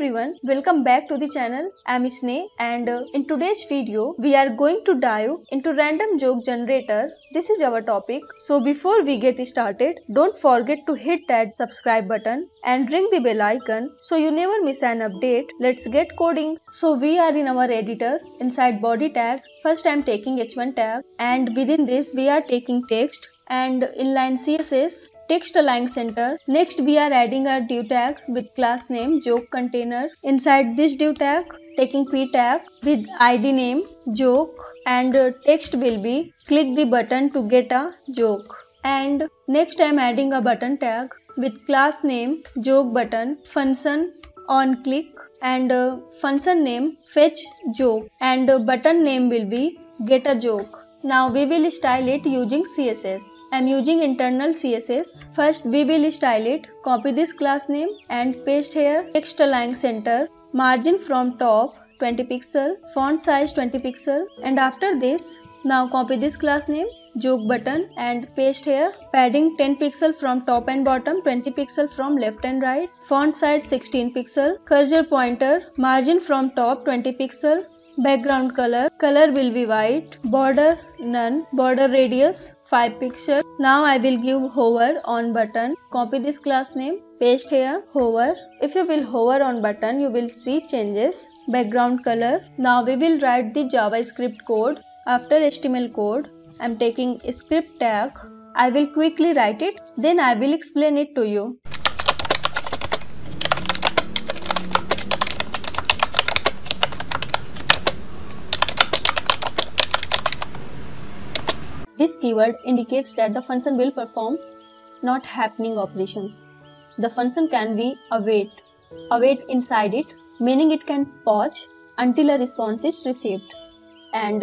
everyone, welcome back to the channel. I'm Sneh and in today's video we are going to dive into random joke generator. This is our topic. So before we get started, don't forget to hit that subscribe button and ring the bell icon so you never miss an update. Let's get coding. So we are in our editor. Inside body tag, first I'm taking h1 tag and within this we are taking text and inline CSS. Text align center. Next we are adding a div tag with class name joke container. Inside this div tag, taking p tag with id name joke and text will be click the button to get a joke. And next I am adding a button tag with class name joke button, function on click and function name fetch joke and button name will be get a joke. Now we will style it using CSS. I am using internal CSS. First we will style it. Copy this class name and paste here. Text align center. Margin from top 20 pixel. Font size 20 pixel. And after this, now copy this class name joke button and paste here. Padding 10 pixel from top and bottom, 20 pixel from left and right. Font size 16 pixel. Cursor pointer. Margin from top 20 pixel. Background color will be white, border none, border radius 5 pixel. Now I will give hover on button. Copy this class name, paste here, hover. If you will hover on button, you will see changes. Background color. Now we will write the JavaScript code. After HTML code, I am taking script tag. I will quickly write it, then I will explain it to you. This keyword indicates that the function will perform not happening operations. The function can be await inside it, meaning it can pause until a response is received. And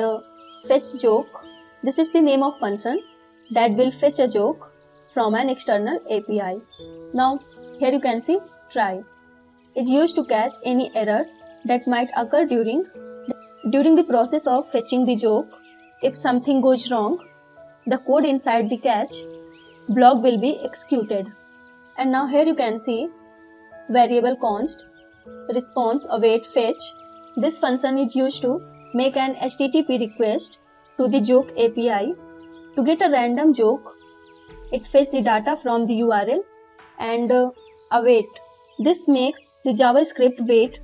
fetch joke, this is the name of function that will fetch a joke from an external API. Now here you can see try. It's used to catch any errors that might occur during the process of fetching the joke. If something goes wrong, the code inside the catch block will be executed. And now here you can see variable const response await fetch. This function is used to make an HTTP request to the joke API to get a random joke. It fetches the data from the URL and await. This makes the JavaScript wait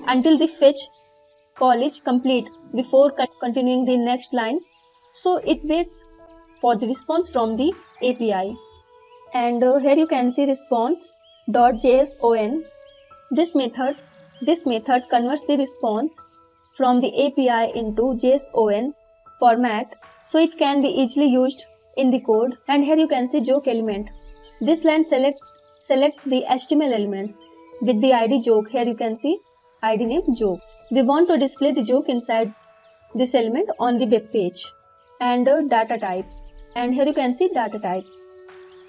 until the fetch call is complete before continuing the next line. So it waits for the response from the API. And here you can see response.json. This method converts the response from the API into JSON format, so it can be easily used in the code. And here you can see joke element. This line selects the HTML elements with the ID joke. Here you can see ID name joke. We want to display the joke inside this element on the web page. And data type. And here you can see data type.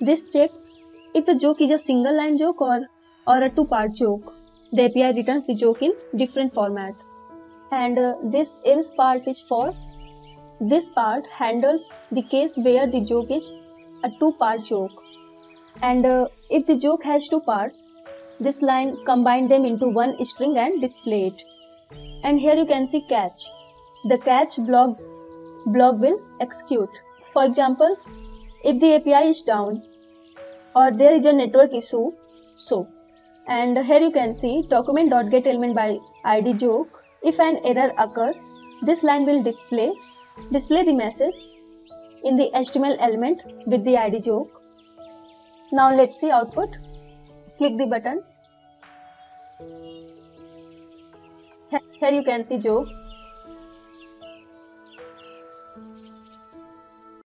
This checks if the joke is a single line joke or a two-part joke. The API returns the joke in different format. And this else part is for. This part handles the case where the joke is a two-part joke. And if the joke has two parts, this line combine them into one string and display it. And here you can see catch. The catch block will execute. For example, if the API is down or there is a network issue, and here you can see document.getElement by ID joke. If an error occurs, this line will display the message in the HTML element with the ID joke. Now let's see output. Click the button. Here you can see jokes.